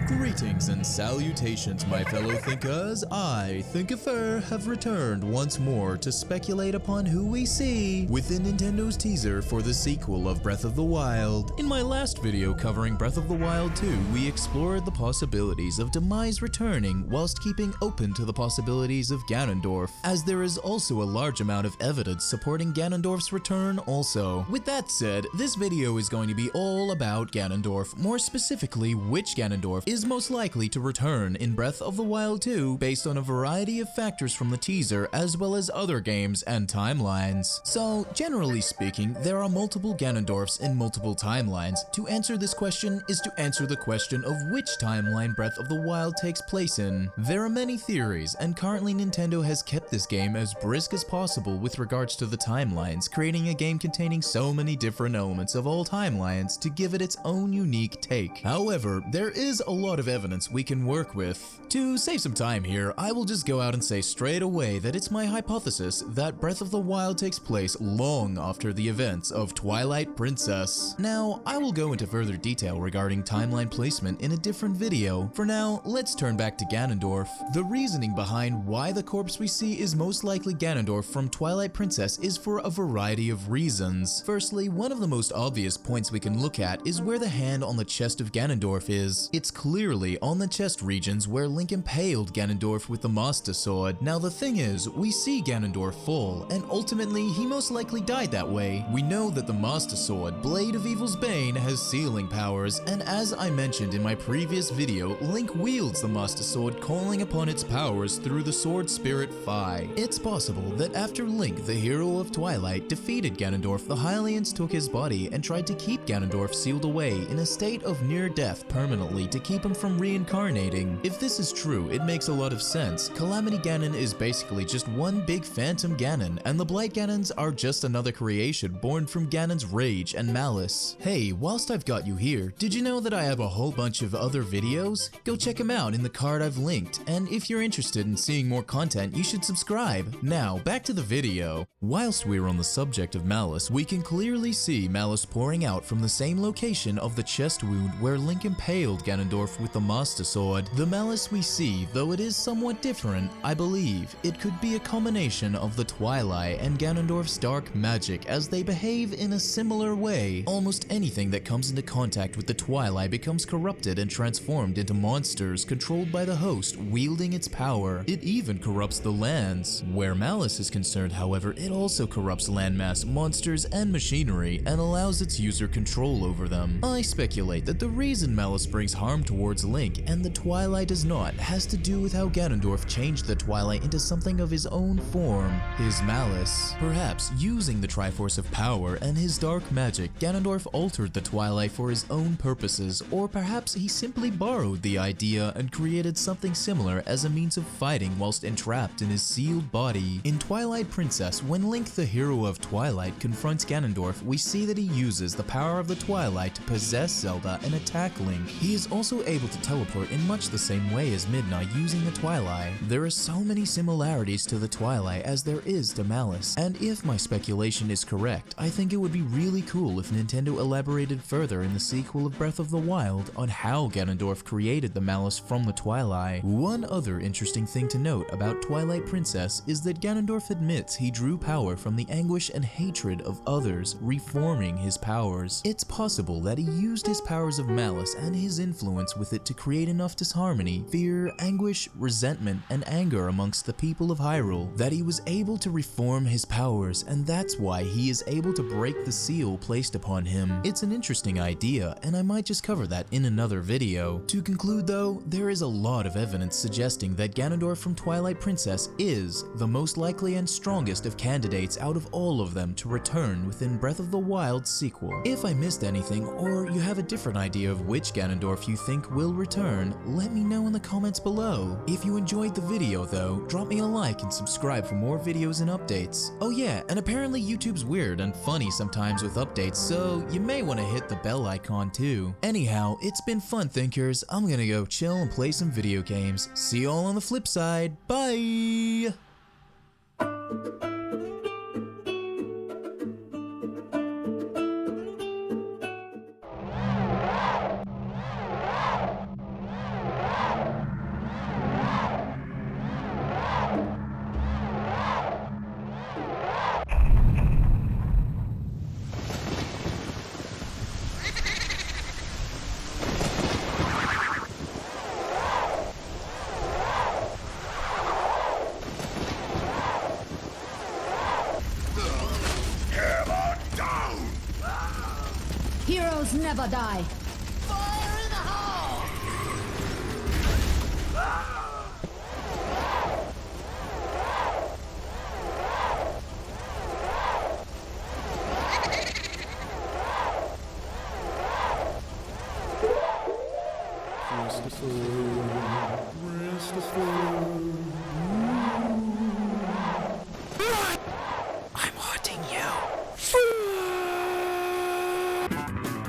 Greetings and salutations, my fellow thinkers. I, Thinkafur, have returned once more to speculate upon who we see within Nintendo's teaser for the sequel of Breath of the Wild. In my last video covering Breath of the Wild 2, we explored the possibilities of Demise returning whilst keeping open to the possibilities of Ganondorf, as there is also a large amount of evidence supporting Ganondorf's return also. With that said, this video is going to be all about Ganondorf, more specifically which Ganondorf is most likely to return in Breath of the Wild 2 based on a variety of factors from the teaser as well as other games and timelines. So, generally speaking, there are multiple Ganondorfs in multiple timelines. To answer this question is to answer the question of which timeline Breath of the Wild takes place in. There are many theories, and currently Nintendo has kept this game as brisk as possible with regards to the timelines, creating a game containing so many different elements of all timelines to give it its own unique take. However, there is a lot of evidence we can work with. To save some time here, I will just go out and say straight away that it's my hypothesis that Breath of the Wild takes place long after the events of Twilight Princess. Now, I will go into further detail regarding timeline placement in a different video. For now, let's turn back to Ganondorf. The reasoning behind why the corpse we see is most likely Ganondorf from Twilight Princess is for a variety of reasons. Firstly, one of the most obvious points we can look at is where the hand on the chest of Ganondorf is. It's clearly on the chest regions where Link impaled Ganondorf with the Master Sword. Now the thing is, we see Ganondorf fall, and ultimately he most likely died that way. We know that the Master Sword, Blade of Evil's Bane, has sealing powers, and as I mentioned in my previous video, Link wields the Master Sword, calling upon its powers through the Sword Spirit Phi. It's possible that after Link, the hero of Twilight, defeated Ganondorf, the Hylians took his body and tried to keep Ganondorf sealed away in a state of near death permanently to keep him from reincarnating. If this is true, it makes a lot of sense. Calamity Ganon is basically just one big phantom Ganon, and the Blight Ganons are just another creation born from Ganon's rage and malice. Hey, whilst I've got you here, did you know that I have a whole bunch of other videos? Go check them out in the card I've linked, and if you're interested in seeing more content, you should subscribe. Now, back to the video. Whilst we're on the subject of malice, we can clearly see malice pouring out from the same location of the chest wound where Link impaled Ganondorf with the Master Sword. The malice we see, though it is somewhat different, I believe it could be a combination of the Twilight and Ganondorf's dark magic, as they behave in a similar way. Almost anything that comes into contact with the Twilight becomes corrupted and transformed into monsters controlled by the host wielding its power. It even corrupts the lands. Where malice is concerned, however, it also corrupts landmass, monsters, and machinery, and allows its user control over them. I speculate that the reason malice brings harm towards Link and the Twilight does not has to do with how Ganondorf changed the Twilight into something of his own form, his malice. Perhaps using the Triforce of Power and his dark magic, Ganondorf altered the Twilight for his own purposes, or perhaps he simply borrowed the idea and created something similar as a means of fighting whilst entrapped in his sealed body. In Twilight Princess, when Link, the hero of Twilight, confronts Ganondorf, we see that he uses the power of the Twilight to possess Zelda and attack Link. He is also able to teleport in much the same way as Midna using the Twilight. There are so many similarities to the Twilight as there is to malice, and if my speculation is correct, I think it would be really cool if Nintendo elaborated further in the sequel of Breath of the Wild on how Ganondorf created the malice from the Twilight. One other interesting thing to note about Twilight Princess is that Ganondorf admits he drew power from the anguish and hatred of others, reforming his powers. It's possible that he used his powers of malice and his influence with it to create enough disharmony, fear, anguish, resentment, and anger amongst the people of Hyrule that he was able to reform his powers, and that's why he is able to break the seal placed upon him. It's an interesting idea, and I might just cover that in another video. To conclude though, there is a lot of evidence suggesting that Ganondorf from Twilight Princess is the most likely and strongest of candidates out of all of them to return within Breath of the Wild sequel. If I missed anything, or you have a different idea of which Ganondorf you think will return, let me know in the comments below. If you enjoyed the video though, drop me a like and subscribe for more videos and updates. Oh yeah, and apparently YouTube's weird and funny sometimes with updates, so you may want to hit the bell icon too. Anyhow, it's been fun, thinkers. I'm gonna go chill and play some video games. See you all on the flip side. Bye! Heroes never die. Fire in the hole! I'm haunting you.